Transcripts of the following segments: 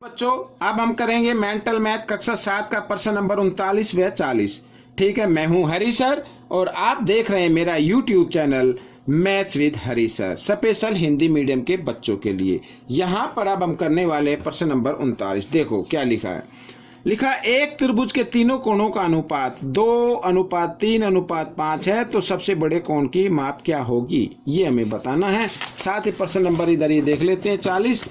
बच्चों अब हम करेंगे मेंटल मैथ कक्षा 7 का प्रश्न नंबर 39 व 40। ठीक है, मैं हूं हरी सर और आप देख रहे हैं मेरा YouTube channel maths with Hari sir, special Hindi medium के बच्चों के लिए। यहां पर अब हम करने वाले प्रश्न नंबर 39। देखो क्या लिखा है। लिखा एक त्रिभुज के तीनों कोणों का अनुपात 2:3:5 है, तो सबसे बड़े कोण की माप क्या होगी, ये हमें बताना है। साथ ही प्रश्न नंबर इधर ये देख लेते हैं 40।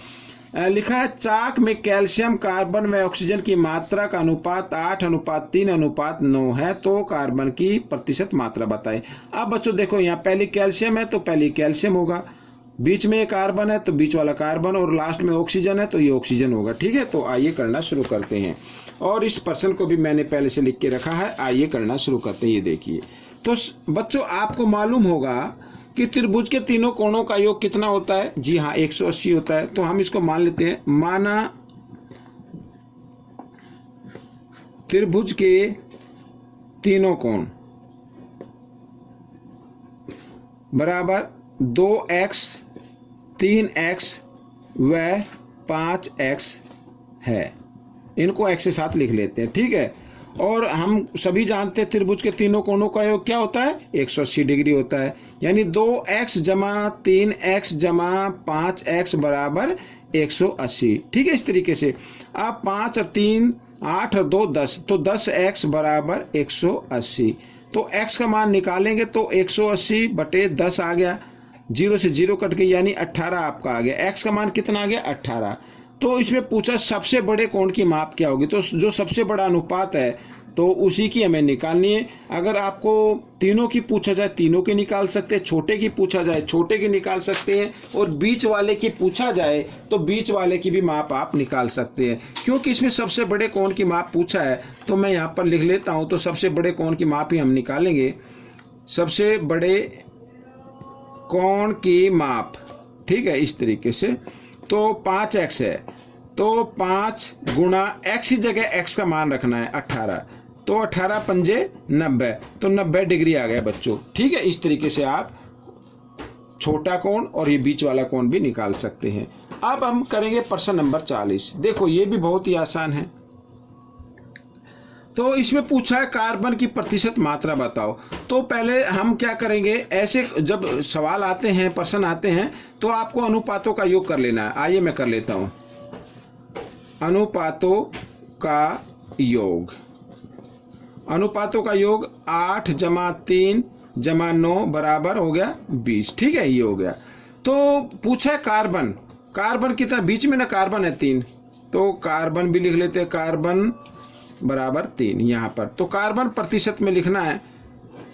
लिखा है चाक में कैल्शियम, कार्बन व ऑक्सीजन की मात्रा का अनुपात 8:3:9 है, तो कार्बन की प्रतिशत मात्रा बताए। अब बच्चों देखो यहाँ पहली कैल्शियम है तो पहली कैल्शियम होगा, बीच में कार्बन है तो बीच वाला कार्बन, और लास्ट में ऑक्सीजन है तो ये ऑक्सीजन होगा। ठीक है, तो आइए करना शुरू करते हैं। और इस प्रश्न को भी मैंने पहले से लिख के रखा है, आइए करना शुरू करते हैं। ये देखिए, तो बच्चों आपको मालूम होगा कि त्रिभुज के तीनों कोणों का योग कितना होता है। जी हाँ, 180 होता है। तो हम इसको मान लेते हैं, माना त्रिभुज के तीनों कोण बराबर 2x 3x व 5x है। इनको x के साथ लिख लेते हैं। ठीक है, और हम सभी जानते हैं त्रिभुज के तीनों कोणों का योग क्या होता है, 180 डिग्री होता है। यानी 2x जमा 3x जमा 5x बराबर 180। ठीक है, इस तरीके से आप 5 और 3 8 और 2 10, तो 10x बराबर 180। तो x का मान निकालेंगे तो 180 बटे 10 आ गया, 0 से 0 कट गई, यानी 18 आपका आ गया। x का मान कितना आ गया, 18। तो इसमें पूछा सबसे बड़े कोण की माप क्या होगी, तो जो सबसे बड़ा अनुपात है तो उसी की हमें निकालनी है। अगर आपको तीनों की पूछा जाए तीनों की निकाल सकते हैं, छोटे की पूछा जाए छोटे की निकाल सकते हैं, और बीच वाले की पूछा जाए तो बीच वाले की भी माप आप निकाल सकते हैं। क्योंकि इसमें सबसे बड़े कोण की माप पूछा है तो मैं यहाँ पर लिख लेता हूँ। तो सबसे बड़े कोण की माप ही हम निकालेंगे, सबसे बड़े कोण की माप। ठीक है, इस तरीके से तो 5x है, तो 5 गुणा x की जगह x का मान रखना है 18, तो 18 पंजे 90, तो 90 डिग्री आ गया बच्चों। ठीक है, इस तरीके से आप छोटा कोण और ये बीच वाला कोण भी निकाल सकते हैं। अब हम करेंगे प्रश्न नंबर 40। देखो ये भी बहुत ही आसान है। तो इसमें पूछा है कार्बन की प्रतिशत मात्रा बताओ। तो पहले हम क्या करेंगे, ऐसे जब सवाल आते हैं प्रश्न आते हैं तो आपको अनुपातों का योग कर लेना है। आइए मैं कर लेता हूं, अनुपातों का योग। अनुपातों का योग 8 जमा 3 जमा 9 बराबर हो गया 20। ठीक है, ये हो गया। तो पूछा है कार्बन, कार्बन कितना, बीच में ना कार्बन है 3, तो कार्बन भी लिख लेते हैं, कार्बन बराबर 3 यहाँ पर। तो कार्बन प्रतिशत में लिखना है,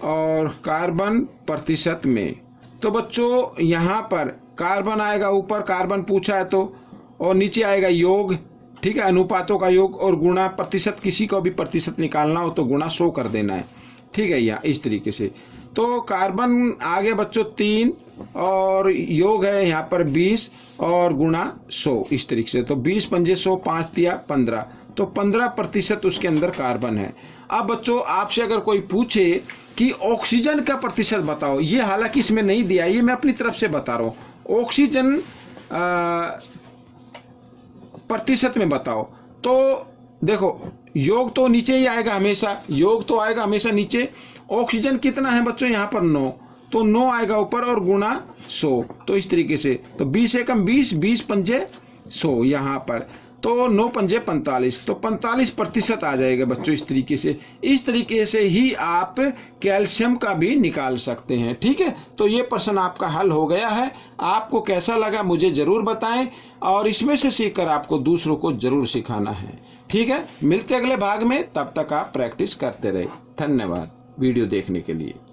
और कार्बन प्रतिशत में तो बच्चों यहाँ पर कार्बन आएगा, ऊपर कार्बन पूछा है तो, और नीचे आएगा योग। ठीक है, अनुपातों का योग और गुणा प्रतिशत, किसी को भी प्रतिशत निकालना हो तो गुणा 100 कर देना है। ठीक है, यहाँ इस तरीके से। तो कार्बन आ गया बच्चों 3 और योग है यहाँ पर 20 और गुणा 100 इस तरीके से। तो 20 पंजे 100, 5 दिया 15, तो 15% उसके अंदर कार्बन है। अब बच्चों आपसे अगर कोई पूछे कि ऑक्सीजन का प्रतिशत बताओ, ये हालांकि इसमें नहीं दिया, ये मैं अपनी तरफ से बता रहा हूँ, ऑक्सीजन प्रतिशत में बताओ। तो देखो योग तो नीचे ही आएगा हमेशा, योग तो आएगा हमेशा नीचे। ऑक्सीजन कितना है बच्चों यहाँ पर 9, तो 9 आएगा ऊपर और गुणा 100, तो इस तरीके से। तो 20 एकम 20, 20 पंजे 100 यहाँ पर, तो 9 पंजे 45, तो 45% आ जाएगा बच्चों इस तरीके से। इस तरीके से ही आप कैल्शियम का भी निकाल सकते हैं। ठीक है, तो ये प्रश्न आपका हल हो गया है। आपको कैसा लगा मुझे जरूर बताएं, और इसमें से सीखकर आपको दूसरों को जरूर सिखाना है। ठीक है, मिलते अगले भाग में, तब तक आप प्रैक्टिस करते रहे। धन्यवाद वीडियो देखने के लिए।